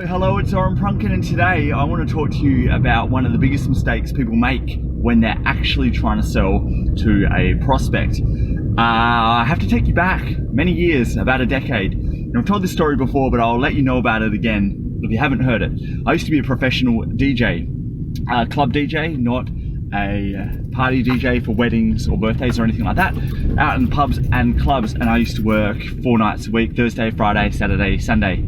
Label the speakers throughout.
Speaker 1: Hello, it's Oren Prunken, and today I want to talk to you about one of the biggest mistakes people make when they're actually trying to sell to a prospect. I have to take you back many years, about a decade. And I've told this story before, but I'll let you know about it again if you haven't heard it. I used to be a professional DJ, club DJ, not a party DJ for weddings or birthdays or anything like that, out in pubs and clubs. And I used to work 4 nights a week, Thursday, Friday, Saturday, Sunday,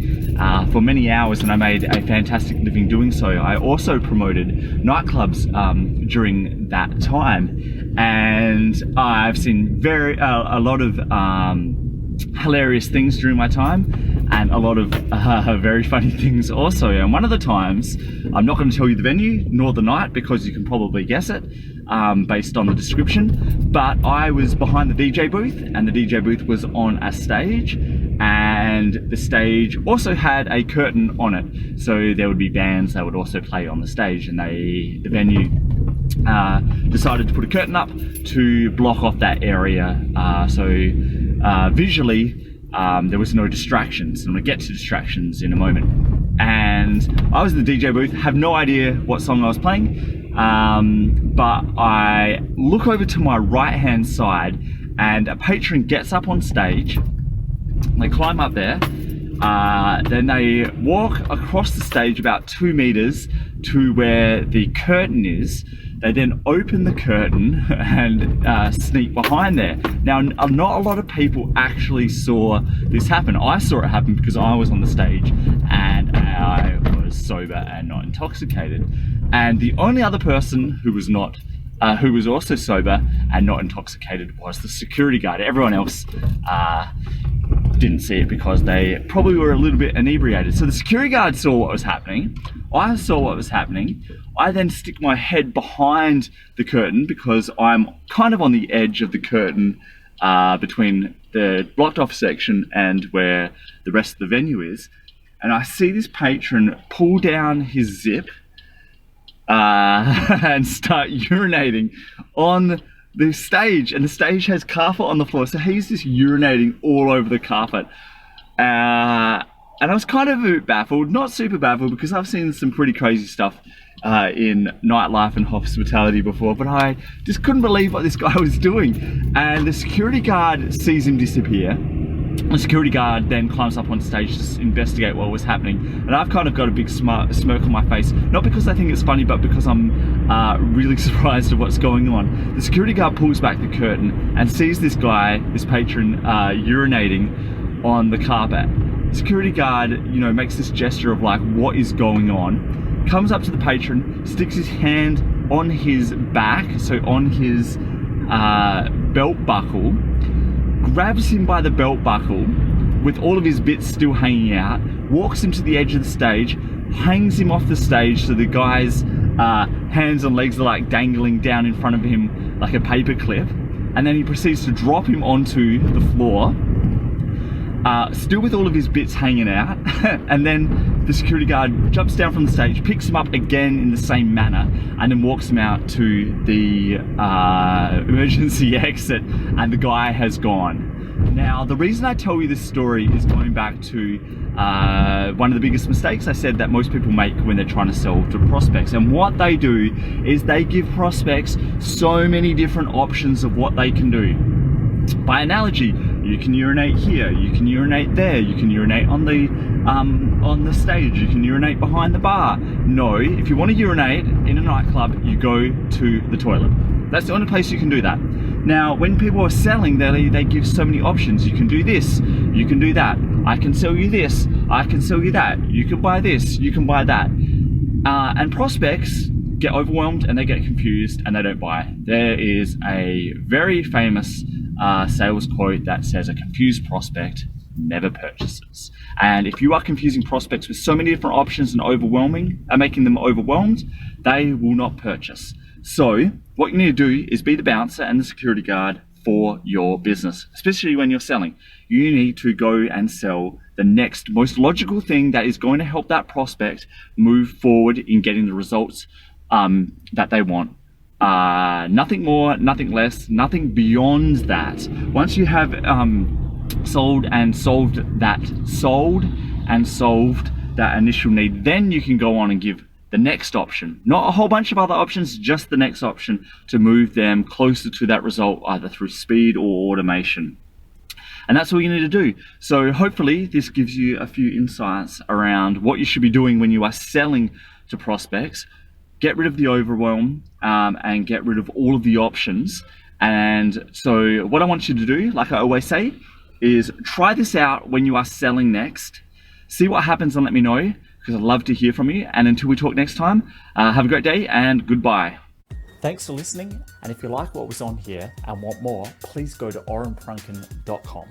Speaker 1: for many hours, and I made a fantastic living doing so. I also promoted nightclubs during that time, and I've seen a lot of hilarious things during my time, and a lot of very funny things also. And one of the times, I'm not going to tell you the venue nor the night because you can probably guess it based on the description, but I was behind the DJ booth, and the DJ booth was on a stage, and the stage also had a curtain on it, so there would be bands that would also play on the stage, and the venue decided to put a curtain up to block off that area, so visually there was no distractions. I'm going to get to distractions in a moment. And I was in the DJ booth, have no idea what song I was playing, but I look over to my right hand side, and a patron gets up on stage. They climb up there, then they walk across the stage about 2 meters to where the curtain is. They then open the curtain and sneak behind there. Now, not a lot of people actually saw this happen. I saw it happen because I was on the stage and I was sober and not intoxicated. And the only other person who was not, who was also sober and not intoxicated, was the security guard. Everyone else didn't see it because they probably were a little bit inebriated. So the security guard saw what was happening. I saw what was happening. I then stick my head behind the curtain because I'm kind of on the edge of the curtain between the blocked off section and where the rest of the venue is. And I see this patron pull down his zip and start urinating on the stage, and the stage has carpet on the floor, so he's just urinating all over the carpet. And I was kind of a bit baffled, not super baffled, because I've seen some pretty crazy stuff in nightlife and hospitality before, but I just couldn't believe what this guy was doing. And the security guard sees him disappear. The security guard then climbs up on stage to investigate what was happening, and I've kind of got a big smirk on my face, not because I think it's funny, but because I'm really surprised at what's going on. The security guard pulls back the curtain and sees this guy, this patron, urinating on the carpet. The security guard, makes this gesture of like, what is going on? Comes up to the patron, sticks his hand on his back, so on his belt buckle, grabs him by the belt buckle with all of his bits still hanging out, walks him to the edge of the stage, hangs him off the stage so the guy's hands and legs are like dangling down in front of him like a paper clip, and then he proceeds to drop him onto the floor, still with all of his bits hanging out. And then the security guard jumps down from the stage, picks him up again in the same manner, and then walks him out to the emergency exit, and the guy has gone. Now, the reason I tell you this story is going back to one of the biggest mistakes I said that most people make when they're trying to sell to prospects. And what they do is they give prospects so many different options of what they can do. By analogy, you can urinate here, you can urinate there, you can urinate on the stage, you can urinate behind the bar. No, if you want to urinate in a nightclub, you go to the toilet. That's the only place you can do that. Now, when people are selling, they give so many options. You can do this, you can do that. I can sell you this, I can sell you that. You can buy this, you can buy that. And prospects get overwhelmed and they get confused and they don't buy. There is a very famous sales quote that says, a confused prospect never purchases. And if you are confusing prospects with so many different options and making them overwhelmed, they will not purchase. So what you need to do is be the bouncer and the security guard for your business, especially when you're selling. You need to go and sell the next most logical thing that is going to help that prospect move forward in getting the results that they want. Nothing more, nothing less, nothing beyond that. Once you have sold and solved that initial need, then you can go on and give the next option, not a whole bunch of other options, just the next option to move them closer to that result, either through speed or automation. And that's all you need to do. So hopefully this gives you a few insights around what you should be doing when you are selling to prospects. Get rid of the overwhelm and get rid of all of the options. And so what I want you to do, like I always say, is try this out when you are selling next. See what happens and let me know, because I'd love to hear from you. And until we talk next time, have a great day and goodbye.
Speaker 2: Thanks for listening, and if you like what was on here and want more, please go to orenprunken.com.